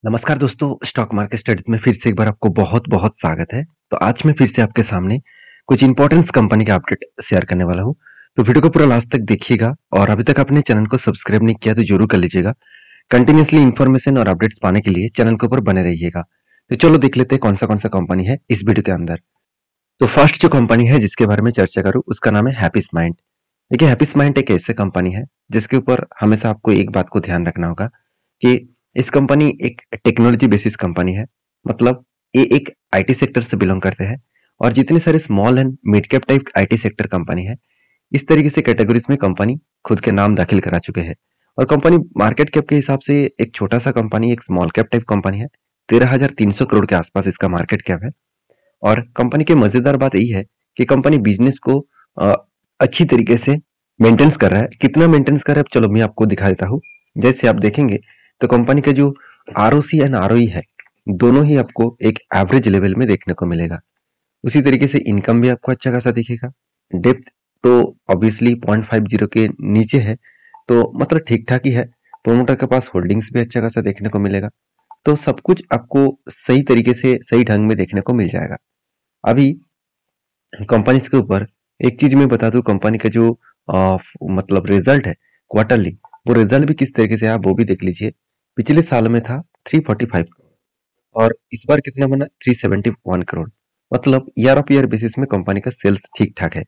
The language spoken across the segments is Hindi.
नमस्कार दोस्तों, स्टॉक मार्केट स्टडीज में फिर से एक बार आपको बहुत-बहुत स्वागत है। तो आज मैं फिर से आपके सामने कुछ इंपॉर्टेंस कंपनी का अपडेट शेयर करने वाला हूँ। तो वीडियो को पूरा लास्ट तक देखिएगा और अभी तक आपने चैनल को सब्सक्राइब नहीं किया तो जरूर कर लीजिएगा। कंटिन्यूअसली इन्फॉर्मेशन और अपडेट्स पाने के लिए चैनल के ऊपर बने रहिएगा। तो चलो देख लेते हैं कौन सा कंपनी है इस वीडियो के अंदर। तो फर्स्ट जो कंपनी है जिसके बारे में चर्चा करूँ उसका नाम है हैप्पीस्ट माइंड। देखिए हैप्पीस्ट माइंड एक ऐसे कंपनी है जिसके ऊपर हमेशा आपको एक बात को ध्यान रखना होगा कि इस कंपनी एक टेक्नोलॉजी बेसिस कंपनी है। मतलब ये एक आईटी सेक्टर से बिलोंग करते हैं और जितने सारे small and mid cap type IT sector company है इस तरीके से कैटेगरीज में कंपनी खुद के नाम दाखिल करा चुके हैं। और कंपनी मार्केट कैप के हिसाब से एक छोटा सा कंपनी, एक स्मॉल कैप टाइप कंपनी है। 13,300 करोड़ के आसपास इसका मार्केट कैप है। और कंपनी की मजेदार बात यही है कि कंपनी बिजनेस को अ, अच्छी तरीके से मेंटेन्स कर रहा है। कितना मेंटेन्स कर रहा है चलो मैं आपको दिखा देता हूँ। जैसे आप देखेंगे तो कंपनी का जो आरओसी एंड आरओई है दोनों ही आपको एक एवरेज लेवल में देखने को मिलेगा। उसी तरीके से इनकम भी आपको अच्छा खासा दिखेगा। डेप्थ तो ऑब्वियसली 0.50 के नीचे है, तो मतलब ठीक ठाक ही है। प्रोमोटर के पास होल्डिंग्स भी अच्छा खासा देखने को मिलेगा। तो सब कुछ आपको सही तरीके से सही ढंग में देखने को मिल जाएगा। अभी कंपनीज के ऊपर एक चीज मैं बता दूं, कंपनी का जो मतलब रिजल्ट है क्वार्टरली, वो रिजल्ट भी किस तरीके से है आप वो भी देख लीजिए। पिछले साल में था 345 करोड़ और इस बार कितना बना 371 करोड़। मतलब ईयर ऑफ ईयर बेसिस में कंपनी का सेल्स ठीक ठाक है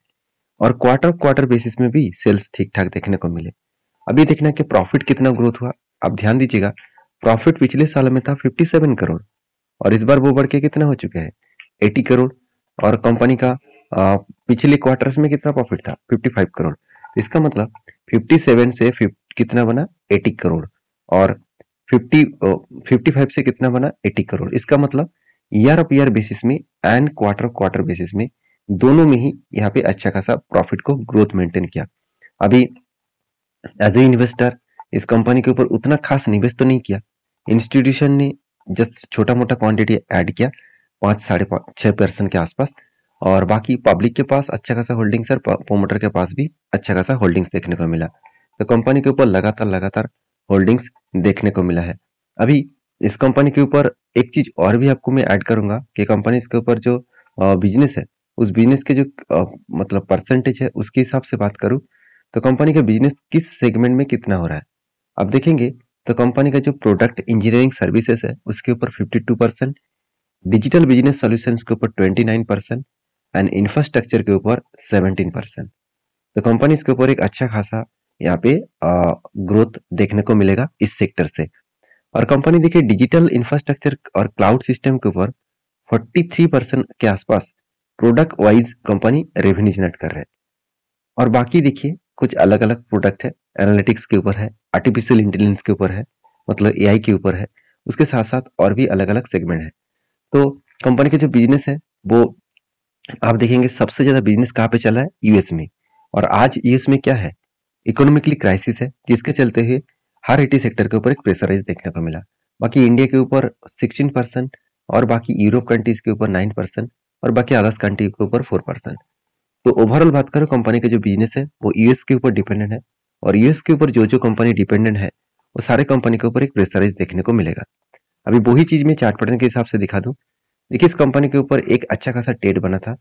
और क्वार्टर क्वार्टर बेसिस में भी सेल्स ठीक ठाक देखने को मिले। अभी देखना है कि प्रॉफिट कितना ग्रोथ हुआ। आप ध्यान दीजिएगा, प्रॉफिट पिछले साल में था 57 करोड़ और इस बार वो बढ़ के कितना हो चुका है 80 करोड़। और कंपनी का पिछले क्वार्टर्स में कितना प्रॉफिट था 55 करोड़। तो इसका मतलब 57 से कितना बना 80 करोड़ और 55 से कितना बना 80 करोड़। इसका मतलब ईयर ऑफ ईयर बेसिस में एंड क्वार्टर क्वार्टर बेसिस में दोनों में ही यहाँ पे अच्छा खासा प्रॉफिट को ग्रोथ मेंटेन किया। अभी एज ए इन्वेस्टर इस कंपनी के ऊपर उतना खास निवेश तो नहीं किया। इंस्टीट्यूशन ने जस्ट छोटा मोटा क्वांटिटी ऐड किया 5-6% के आसपास और बाकी पब्लिक के पास अच्छा खासा होल्डिंग्स और प्रोमोटर के पास भी अच्छा खासा होल्डिंग्स देखने को मिला। तो कंपनी के ऊपर लगातार लगातार होल्डिंग्स देखने को मिला है। अभी इस कंपनी के ऊपर एक चीज और भी आपको मैं ऐड करूंगा कि कंपनी इसके ऊपर जो बिजनेस है उस बिजनेस के जो मतलब परसेंटेज है उसके हिसाब से बात करूं तो कंपनी का बिजनेस किस सेगमेंट में कितना हो रहा है आप देखेंगे तो कंपनी का जो प्रोडक्ट इंजीनियरिंग सर्विसेज है उसके ऊपर 52%, डिजिटल बिजनेस सॉल्यूशंस के ऊपर 29% एंड इंफ्रास्ट्रक्चर के ऊपर 17%। तो कंपनी इसके ऊपर एक अच्छा खासा यहाँ पे ग्रोथ देखने को मिलेगा इस सेक्टर से। और कंपनी देखिए डिजिटल इंफ्रास्ट्रक्चर और क्लाउड सिस्टम के ऊपर 43% के आसपास product wise company revenue generate कर रहे हैं। और बाकी देखिए कुछ अलग अलग प्रोडक्ट है, एनालिटिक्स के ऊपर है, आर्टिफिशियल इंटेलिजेंस के ऊपर है, मतलब एआई के ऊपर है। उसके साथ साथ और भी अलग अलग सेगमेंट है। तो कंपनी का जो बिजनेस है वो आप देखेंगे सबसे ज्यादा बिजनेस कहाँ पे चला है यूएस में। और आज यूएस में क्या है, इकोनॉमिकली क्राइसिस है जिसके चलते हुए हर आईटी सेक्टर के ऊपर एक प्रेशराइज देखने को मिला। बाकी इंडिया के ऊपर 16% और बाकी यूरोप कंट्रीज के ऊपर 9% और बाकी अदर्स कंट्री के ऊपर 4%। तो ओवरऑल बात करो कंपनी का जो बिजनेस है वो यूएस के ऊपर डिपेंडेंट है और यूएस के ऊपर जो जो कंपनी डिपेंडेंट है वो सारे कंपनी के ऊपर एक प्रेशराइज देखने को मिलेगा। अभी वही चीज मैं चार्ट पैटर्न के हिसाब से दिखा दूं। देखिए इस कंपनी के ऊपर एक अच्छा खासा ट्रेड बना था,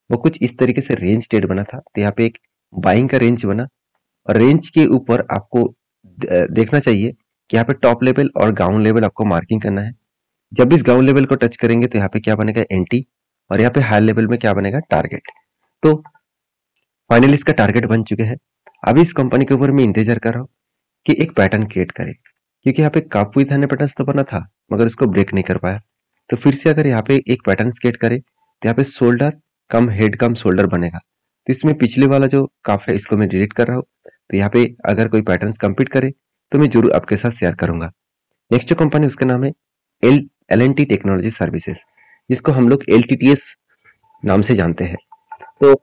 वो कुछ इस तरीके से रेंज ट्रेड बना था। तो यहाँ पे एक बाइंग का रेंज बना और रेंज के ऊपर आपको देखना चाहिए कि यहाँ पे टॉप लेवल और ग्राउंड लेवल आपको मार्किंग करना है। जब भी इस ग्राउंड लेवल को टच करेंगे तो यहाँ पे क्या बनेगा एंटी और यहाँ पे हाई लेवल में क्या बनेगा टारगेट। तो फाइनली इसका टारगेट बन चुके हैं। अभी इस कंपनी के ऊपर मैं इंतजार कर रहा हूँ कि एक पैटर्न क्रिएट करे, क्योंकि यहाँ पे काफी थाने पैटर्न तो बना था मगर इसको ब्रेक नहीं कर पाया। तो फिर से अगर यहाँ पे एक पैटर्न क्रिएट करे तो यहाँ पे शोल्डर कम हेड कम शोल्डर बनेगा। तो इसमें पिछले वाला जो काफ है इसको मैं डिलीट कर रहा हूँ। तो यहाँ पे अगर कोई पैटर्न कंप्लीट करे तो मैं जरूर आपके साथ शेयर करूंगा। नेक्स्ट जो कंपनी उसका नाम है L N T technology services, जिसको हम लोग LTTS नाम से जानते हैं। तो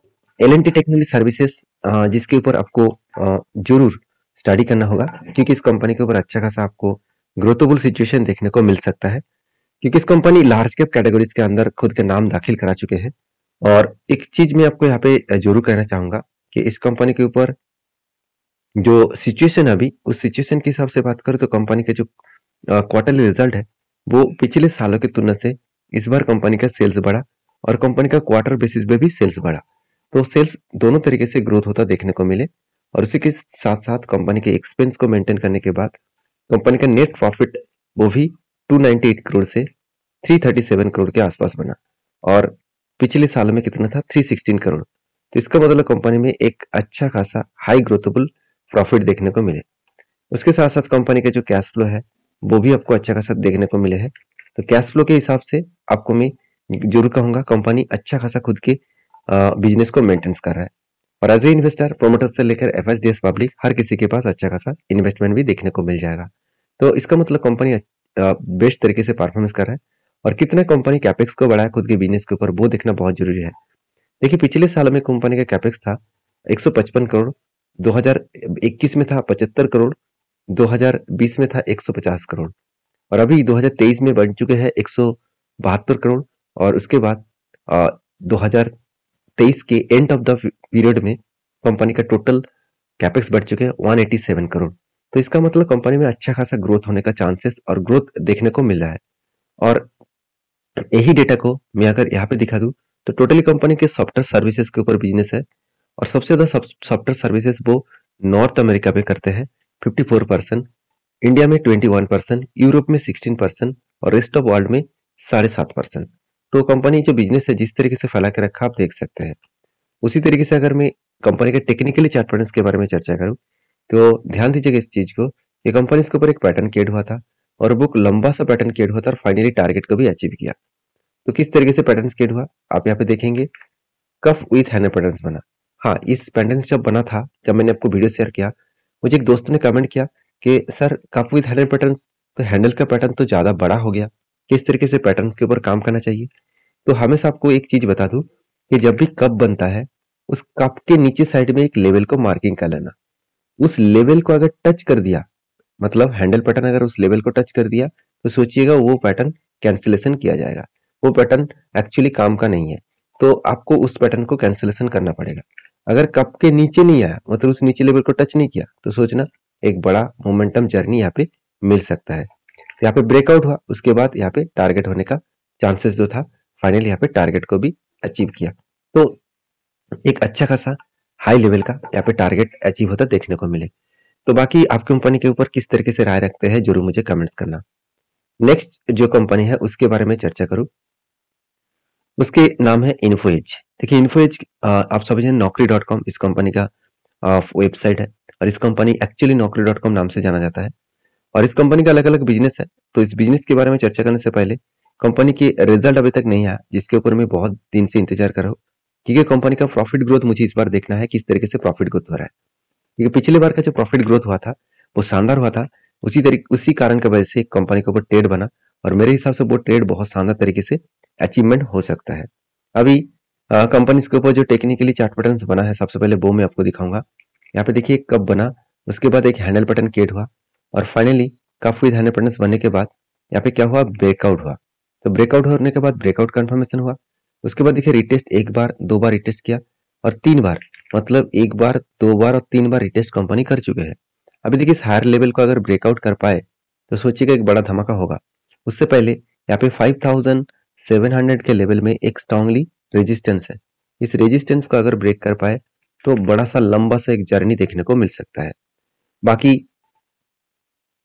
LNT टेक्नोलॉजी सर्विसेज जिसके ऊपर आपको जरूर स्टडी करना होगा, क्योंकि इस कंपनी के ऊपर अच्छा खासा आपको ग्रोथेबल सिचुएशन देखने को मिल सकता है। क्योंकि इस कंपनी लार्ज कैप कैटेगरीज के अंदर खुद के नाम दाखिल करा चुके हैं। और एक चीज मैं आपको यहाँ पे जरूर कहना चाहूंगा कि इस कंपनी के ऊपर जो सिचुएशन है अभी उस सिचुएशन के हिसाब से बात करें तो कंपनी के जो क्वार्टरली रिजल्ट है वो पिछले सालों की तुलना से इस बार कंपनी का सेल्स बढ़ा और कंपनी का क्वार्टर बेसिस पे भी सेल्स बढ़ा। तो सेल्स दोनों तरीके से ग्रोथ होता देखने को मिले और उसी के साथ साथ कंपनी के एक्सपेंस को मेंटेन करने के बाद कंपनी का नेट प्रॉफिट वो भी 298 करोड़ से 337 करोड़ के आसपास बना और पिछले साल में कितना था 316 करोड़। तो इसका मतलब कंपनी में एक अच्छा खासा हाई ग्रोथेबल प्रॉफिट देखने को मिले। उसके साथ साथ कंपनी का जो कैश फ्लो है वो भी आपको अच्छा खासा देखने को मिले है। तो कैश फ्लो के हिसाब से आपको मैं जरूर कहूंगा कंपनी अच्छा खासा खुद के बिजनेस को मेंटेन्स कर रहा है और एज ए इन्वेस्टर प्रोमोटर्स से लेकर एफएसडीएस पब्लिक हर किसी के पास अच्छा खासा इन्वेस्टमेंट भी देखने को मिल जाएगा। तो इसका मतलब कंपनी बेस्ट तरीके से परफॉर्मेंस कर रहा है और कितना कंपनी कैपेक्स को बढ़ाया खुद के बिजनेस के ऊपर वो देखना बहुत जरूरी है। देखिए पिछले साल में कंपनी का कैपेक्स था 155 करोड़, 2021 में था 75 करोड़, 2020 में था 150 करोड़ और अभी 2023 में बन चुके हैं 172 करोड़ और उसके बाद 2023 के एंड ऑफ द पीरियड में कंपनी का टोटल कैपेक्स बढ़ चुके हैं 187 करोड़। तो इसका मतलब कंपनी में अच्छा खासा ग्रोथ होने का चांसेस और ग्रोथ देखने को मिल रहा है। और यही डेटा को मैं अगर यहाँ पे दिखा दूं तो टोटली कंपनी के सॉफ्टवेयर सर्विसेज के ऊपर बिजनेस है और सबसे ज्यादा सॉफ्टवेयर सर्विसेज वो नॉर्थ अमेरिका में करते हैं 54%, इंडिया में 21%, यूरोप में 16% और रेस्ट ऑफ वर्ल्ड में 7.5%। तो कंपनी जो बिजनेस है जिस तरीके से फैला के रखा आप देख सकते हैं। उसी तरीके से अगर मैं कंपनी के टेक्निकली चार्ट पैटर्न्स के बारे में चर्चा करूं तो ध्यान दीजिएगा इस चीज को कि कंपनी के ऊपर एक पैटर्न क्रिएट हुआ था और वो लंबा सा पैटर्न क्रिएट हुआ था और फाइनली टारगेट को भी अचीव किया। तो किस तरीके से पैटर्न क्रिएट हुआ आप यहाँ पे देखेंगे, कफ विथ हैंडल पैटर्न्स बना। हाँ, इस पैटर्न जब बना था, जब मैंने आपको वीडियो शेयर किया, मुझे एक दोस्त ने कमेंट किया कि sir cup with handle patterns तो हैंडल का पैटर्न तो ज्यादा बड़ा हो गया, किस तरीके से पैटर्न्स के ऊपर काम करना चाहिए। तो हमेशा आपको एक चीज बता दूं कि जब भी कप बनता है उस कप के नीचे साइड में एक लेवल को मार्किंग कर लेना। उस लेवल को अगर टच कर दिया, मतलब हैंडल पैटर्न अगर उस लेवल को टच कर दिया तो सोचिएगा वो पैटर्न कैंसिलेशन किया जाएगा, वो पैटर्न एक्चुअली काम का नहीं है। तो आपको उस पैटर्न को कैंसिलेशन करना पड़ेगा। अगर कप के नीचे नहीं आया, मतलब उस नीचे लेवल को टच नहीं किया, तो सोचना एक बड़ा मोमेंटम जर्नी यहाँ पे मिल सकता है। यहाँ पे ब्रेकआउट हुआ, उसके बाद यहाँ पे टारगेट होने का चांसेस जो था, फाइनली यहाँ पे टारगेट को भी अचीव किया। तो एक अच्छा खासा हाई लेवल का यहाँ पे टारगेट अचीव होता देखने को मिले। तो बाकी आप कंपनी के ऊपर किस तरीके से राय रखते हैं जरूर मुझे कमेंट्स करना। नेक्स्ट जो कंपनी है उसके बारे में चर्चा करूं, उसके नाम है इन्फोएज। देखिए इन्फोएज आप सब जानते नौकरी.com इस कंपनी का वेबसाइट है और इस कंपनी एक्चुअली नौकरी.com नाम से जाना जाता है और इस कंपनी का अलग अलग बिजनेस है। तो इस बिजनेस के बारे में चर्चा करने से पहले कंपनी के रिजल्ट अभी तक नहीं आया, जिसके ऊपर मैं बहुत दिन से इंतजार कर रहा हूँ, क्योंकि कंपनी का प्रॉफिट ग्रोथ मुझे इस बार देखना है किस तरीके से प्रॉफिट ग्रोथ हो रहा है। क्योंकि पिछले बार का जो प्रॉफिट ग्रोथ हुआ था वो शानदार हुआ था, उसी कारण की वजह से कंपनी के ऊपर ट्रेड बना और मेरे हिसाब से वो ट्रेड बहुत शानदार तरीके से अचीवमेंट हो सकता है। अभी कंपनी के ऊपर जो टेक्निकली चार्ट पैटर्न बना है सबसे पहले वो मैं आपको दिखाऊंगा। यहाँ पे देखिए कब बना, उसके बाद एक हैंडल पैटर्न क्रिएट हुआ और finally cup with handle pattern बनने के बाद यहाँ पे क्या हुआ, ब्रेकआउट हुआ। तो ब्रेकआउट होने के बाद ब्रेकआउट कंफर्मेशन हुआ, उसके बाद देखिए रिटेस्ट एक बार दो बार रिटेस्ट किया और तीन बार, मतलब एक बार दो बार और तीन बार रिटेस्ट कंपनी कर चुके हैं। अभी देखिए इस हायर लेवल को अगर ब्रेकआउट कर पाए तो सोचिएगा एक बड़ा धमाका होगा। उससे पहले यहाँ पे 5700 के लेवल में एक स्ट्रांगली रेजिस्टेंस है, इस रेजिस्टेंस को अगर ब्रेक कर पाए तो बड़ा सा लंबा सा एक जर्नी देखने को मिल सकता है। बाकी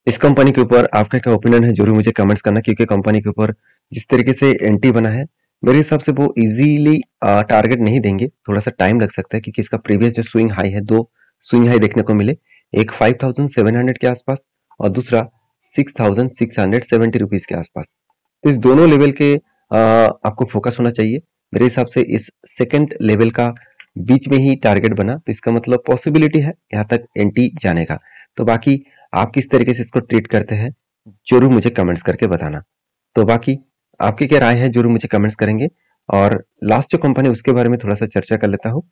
इस कंपनी के ऊपर आपका क्या ओपिनियन है जरूर मुझे कमेंट्स करना, क्योंकि कंपनी के ऊपर जिस तरीके से एंट्री बना है मेरे हिसाब से वो इजीली टारगेट नहीं देंगे, थोड़ा सा टाइम लग सकता है, क्योंकि इसका प्रीवियस जो स्विंग हाई है, दो स्विंग हाई देखने को मिले, एक 5700 के आसपास और दूसरा 6670 रुपीज के आसपास। तो इस दोनों लेवल के आपको फोकस होना चाहिए। मेरे हिसाब से इस सेकंड लेवल का बीच में ही टारगेट बना तो इसका मतलब पॉसिबिलिटी है यहाँ तक एंट्री जाने का। तो बाकी आप किस तरीके से इसको ट्रीट करते हैं जरूर मुझे कमेंट्स करके बताना। तो बाकी आपकी क्या राय है जरूर मुझे कमेंट्स करेंगे। और लास्ट जो कंपनी उसके बारे में थोड़ा सा चर्चा कर लेता हूँ।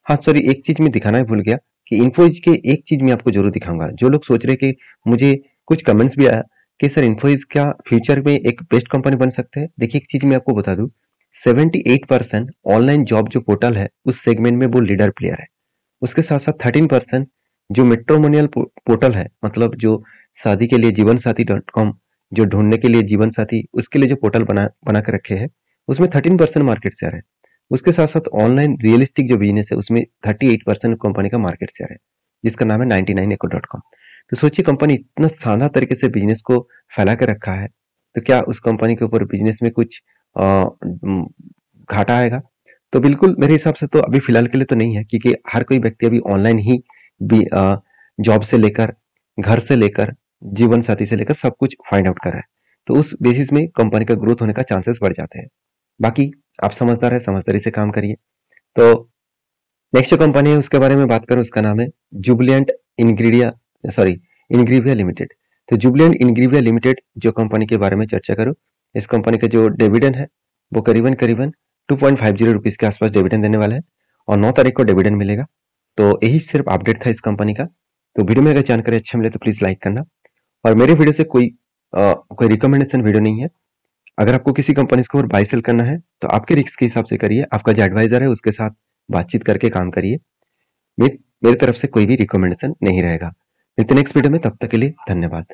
हाँ सॉरी, एक चीज मैं दिखाना ही भूल गया कि इन्फोइज के एक चीज मैं आपको जरूर दिखाऊंगा। जो लोग सोच रहे कि मुझे कुछ कमेंट्स भी आया कि सर इन्फोइज क्या फ्यूचर में एक बेस्ट कंपनी बन सकते हैं। देखिए एक चीज मैं आपको बता दूं, 78% ऑनलाइन जॉब जो पोर्टल है उस सेगमेंट में वो लीडर प्लेयर है। उसके साथ साथ 13% जो मेट्रोमोनियल पोर्टल है, मतलब जो शादी के लिए जीवन साथी .com जो ढूंढने के लिए जीवन साथी उसके लिए जो पोर्टल बना के रखे हैं उसमें 13% मार्केट शेयर है। उसके साथ साथ ऑनलाइन रियलिस्टिक जो बिजनेस है उसमें 38% कंपनी का मार्केट शेयर है, जिसका नाम है 99echo.com। तो सोचिए कंपनी इतना शानदार तरीके से बिजनेस को फैला के रखा है, तो क्या उस कंपनी के ऊपर बिजनेस में कुछ घाटा आएगा? तो बिल्कुल मेरे हिसाब से तो अभी फिलहाल के लिए तो नहीं है, क्योंकि हर कोई व्यक्ति अभी ऑनलाइन ही जॉब से लेकर, घर से लेकर, जीवन साथी से लेकर सब कुछ फाइंड आउट कर रहा है। तो उस बेसिस में कंपनी का ग्रोथ होने का चांसेस बढ़ जाते हैं। बाकी आप समझदार है, समझदारी से काम करिए। तो नेक्स्ट जो कंपनी है उसके बारे में बात करूं, उसका नाम है जुबिलिएंट इनग्रीविया लिमिटेड। तो जुबिलिएंट इनग्रीविया लिमिटेड जो कंपनी के बारे में चर्चा करूं, इस कंपनी का जो डिविडेंड है वो करीबन 2.50 रुपीज के आसपास डिविडेंड देने वाला है और 9 तारीख को डिविडेंड मिलेगा। तो यही सिर्फ अपडेट था इस कंपनी का। तो वीडियो में अगर जानकारी अच्छी मिले तो प्लीज लाइक करना, और मेरे वीडियो से कोई रिकमेंडेशन वीडियो नहीं है। अगर आपको किसी कंपनी को बाय सेल करना है तो आपके रिस्क के हिसाब से करिए, आपका जो एडवाइजर है उसके साथ बातचीत करके काम करिए। मेरी तरफ से कोई भी रिकमेंडेशन नहीं रहेगा। मिलते नेक्स्ट वीडियो में, तब तक के लिए धन्यवाद।